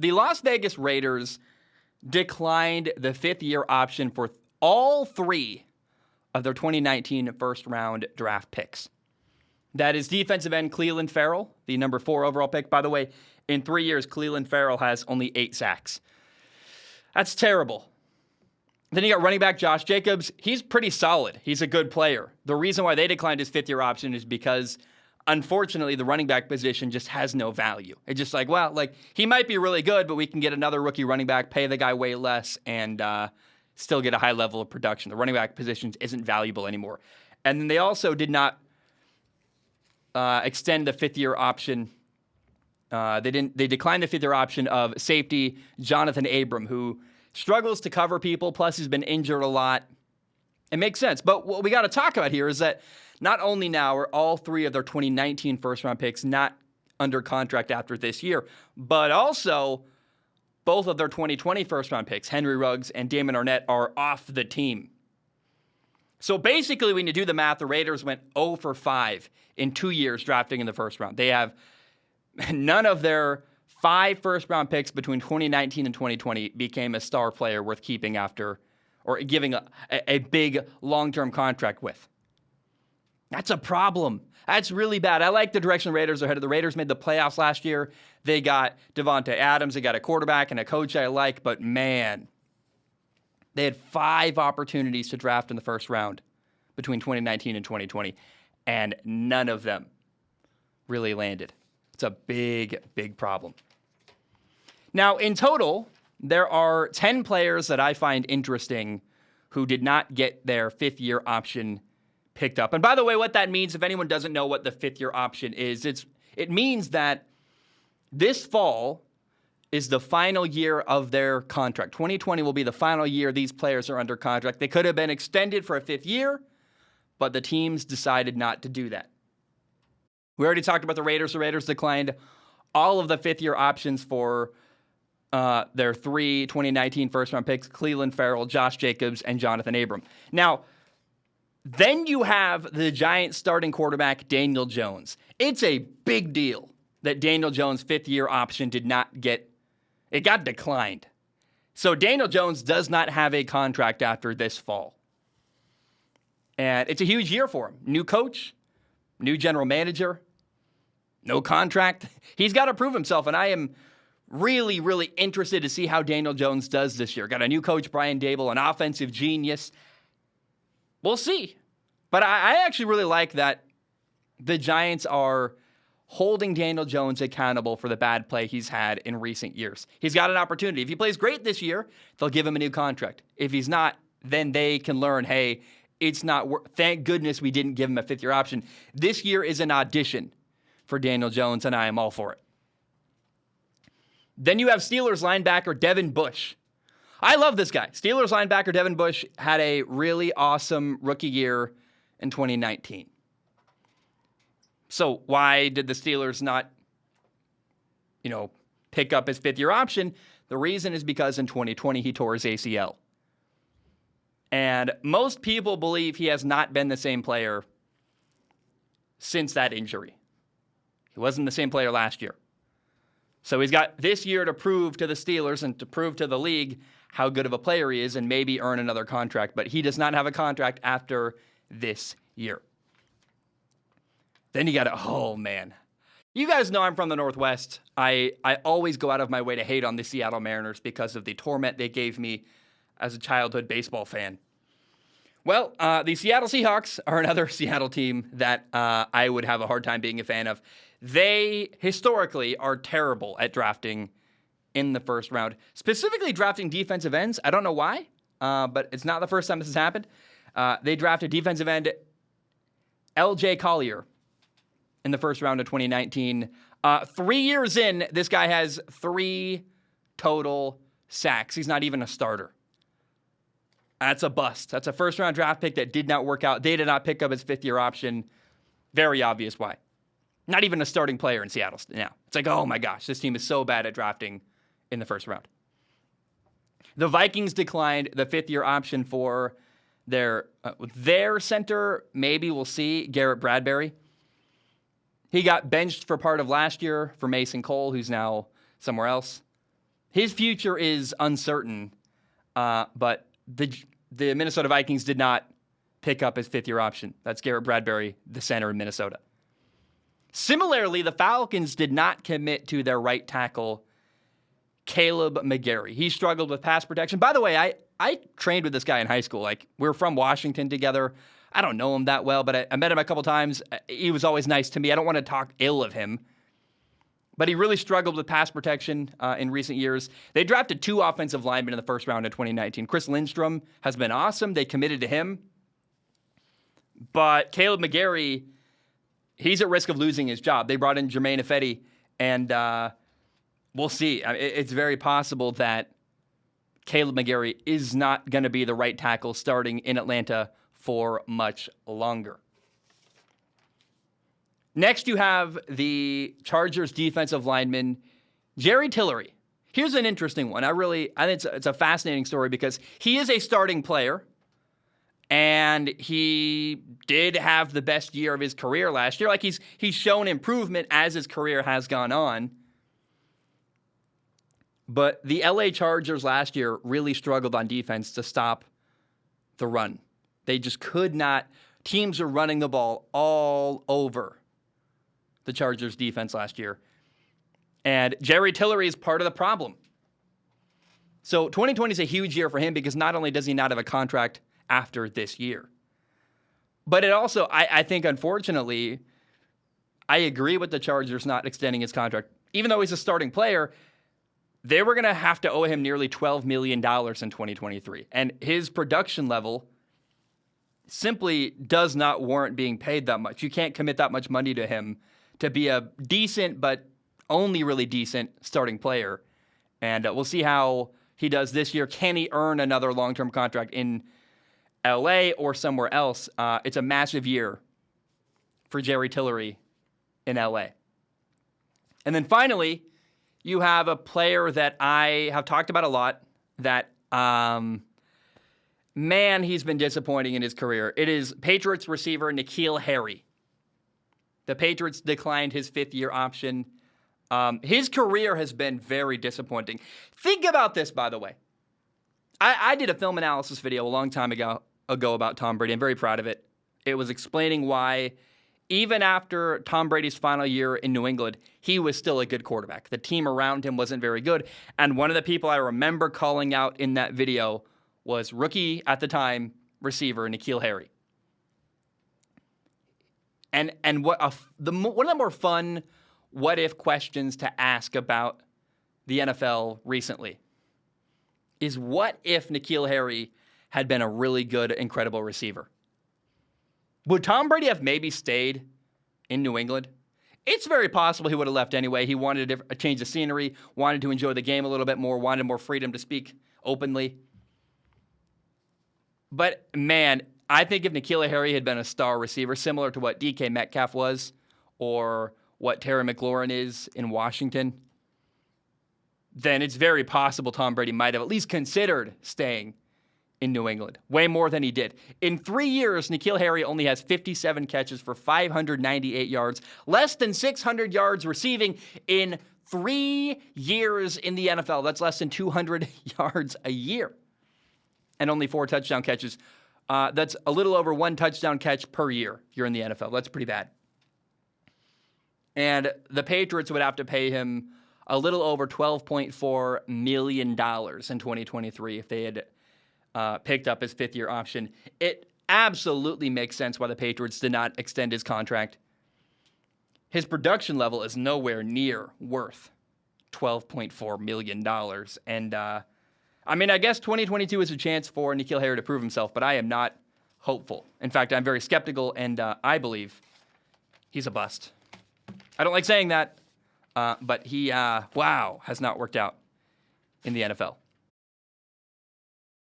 The Las Vegas Raiders declined the fifth-year option for all three of their 2019 first-round draft picks. That is defensive end Clelin Ferrell, the number 4 overall pick. By the way, in 3 years, Clelin Ferrell has only 8 sacks. That's terrible. Then you got running back Josh Jacobs. He's pretty solid. He's a good player. The reason why they declined his fifth-year option is because, unfortunately, the running back position just has no value. It's just like, well, like, he might be really good, but we can get another rookie running back, pay the guy way less, and still get a high level of production. The running back position isn't valuable anymore. And then they also did not extend the fifth-year option. They declined the fifth-year option of safety Jonathan Abram, who struggles to cover people, plus he's been injured a lot. It makes sense. But what we got to talk about here is that not only now are all three of their 2019 first-round picks not under contract after this year, but also both of their 2020 first-round picks, Henry Ruggs and Damon Arnett, are off the team. So basically, when you do the math, the Raiders went 0 for 5 in 2 years drafting in the first round. They have none of their 5 first-round picks between 2019 and 2020 became a star player worth keeping after or giving a big long-term contract with. That's a problem. That's really bad. I like the direction the Raiders are headed. The Raiders made the playoffs last year. They got Devontae Adams. They got a quarterback and a coach I like, but man, they had 5 opportunities to draft in the first round between 2019 and 2020, and none of them really landed. It's a big, big problem. Now, in total, there are 10 players that I find interesting who did not get their fifth-year option picked up. And by the way, what that means, if anyone doesn't know what the fifth-year option is, it means that this fall is the final year of their contract. 2020 will be the final year these players are under contract. They could have been extended for a 5th year, but the teams decided not to do that. We already talked about the Raiders. The Raiders declined all of the 5th-year options for their 3 2019 first-round picks, Clelin Ferrell, Josh Jacobs, and Jonathan Abram. Now, then you have the Giants starting quarterback, Daniel Jones. It's a big deal that Daniel Jones' 5th-year option got declined. So Daniel Jones does not have a contract after this fall. And it's a huge year for him. New coach, new general manager, no contract. He's got to prove himself, and I am really, really interested to see how Daniel Jones does this year. Got a new coach, Brian Daboll, an offensive genius. We'll see. But I actually really like that the Giants are holding Daniel Jones accountable for the bad play he's had in recent years. He's got an opportunity. If he plays great this year, they'll give him a new contract. If he's not, then they can learn, hey, it's not thank goodness we didn't give him a 5th-year option. This year is an audition for Daniel Jones, and I am all for it. Then you have Steelers linebacker Devin Bush. I love this guy. Steelers linebacker Devin Bush had a really awesome rookie year in 2019. So why did the Steelers not, pick up his 5th-year option? The reason is because in 2020 he tore his ACL. And most people believe he has not been the same player since that injury. He wasn't the same player last year. So he's got this year to prove to the Steelers and to prove to the league how good of a player he is and maybe earn another contract. But he does not have a contract after this year. Then you got oh man. You guys know I'm from the Northwest. I always go out of my way to hate on the Seattle Mariners because of the torment they gave me as a childhood baseball fan. Well, the Seattle Seahawks are another Seattle team that I would have a hard time being a fan of. They historically are terrible at drafting in the first round, specifically drafting defensive ends. I don't know why, but it's not the first time this has happened. They drafted defensive end L.J. Collier in the first round of 2019. 3 years in, this guy has 3 total sacks. He's not even a starter. That's a bust. That's a first-round draft pick that did not work out. They did not pick up his 5th-year option. Very obvious why. Not even a starting player in Seattle now. It's like, oh my gosh, this team is so bad at drafting in the first round. The Vikings declined the 5th-year option for their center. Maybe we'll see, Garrett Bradbury. He got benched for part of last year for Mason Cole, who's now somewhere else. His future is uncertain, but the Minnesota Vikings did not pick up his fifth-year option. That's Garrett Bradbury, the center in Minnesota. Similarly, the Falcons did not commit to their right tackle, Caleb McGarry. He struggled with pass protection. By the way, I trained with this guy in high school. Like, we were from Washington together. I don't know him that well, but I met him a couple times. He was always nice to me. I don't want to talk ill of him. But he really struggled with pass protection in recent years. They drafted 2 offensive linemen in the first round in 2019. Chris Lindstrom has been awesome. They committed to him. But Caleb McGarry, he's at risk of losing his job. They brought in Jermaine Ifedi, and we'll see. It's very possible that Caleb McGarry is not going to be the right tackle starting in Atlanta for much longer. Next, you have the Chargers defensive lineman, Jerry Tillery. Here's an interesting one. I think it's a fascinating story because he is a starting player, and he did have the best year of his career last year. Like, he's shown improvement as his career has gone on. But the LA Chargers last year really struggled on defense to stop the run. They just could not. Teams are running the ball all over the Chargers defense last year. And Jerry Tillery is part of the problem. So 2020 is a huge year for him because not only does he not have a contract after this year, but it also, I think, unfortunately, I agree with the Chargers not extending his contract. Even though he's a starting player, they were going to have to owe him nearly $12 million in 2023. And his production level simply does not warrant being paid that much. You can't commit that much money to him to be a decent, but only really decent starting player. And we'll see how he does this year. Can he earn another long-term contract in LA or somewhere else? It's a massive year for Jerry Tillery in LA. And then finally, you have a player that I have talked about a lot that, man, he's been disappointing in his career. It is Patriots receiver Nikhil Harry. The Patriots declined his fifth-year option. His career has been very disappointing. Think about this, by the way. I did a film analysis video a long time ago about Tom Brady. I'm very proud of it. It was explaining why, even after Tom Brady's final year in New England, he was still a good quarterback. The team around him wasn't very good. And one of the people I remember calling out in that video was rookie at the time receiver Nikhil Harry. And one of the more fun what-if questions to ask about the NFL recently is, what if Nikhil Harry had been a really good, incredible receiver? Would Tom Brady have maybe stayed in New England? It's very possible he would have left anyway. He wanted a change of scenery, wanted to enjoy the game a little bit more, wanted more freedom to speak openly. But, man, I think if Nikhil Harry had been a star receiver, similar to what DK Metcalf was or what Terry McLaurin is in Washington, then it's very possible Tom Brady might have at least considered staying in New England, way more than he did. In 3 years, Nikhil Harry only has 57 catches for 598 yards, less than 600 yards receiving in 3 years in the NFL. That's less than 200 yards a year. And only 4 touchdown catches. That's a little over 1 touchdown catch per year here in the NFL. That's pretty bad. And the Patriots would have to pay him a little over $12.4 million in 2023 if they had picked up his fifth-year option. It absolutely makes sense why the Patriots did not extend his contract. His production level is nowhere near worth $12.4 million. And, I guess 2022 is a chance for Nikhil Harry to prove himself, but I am not hopeful. In fact, I'm very skeptical, and I believe he's a bust. I don't like saying that, but he, has not worked out in the NFL.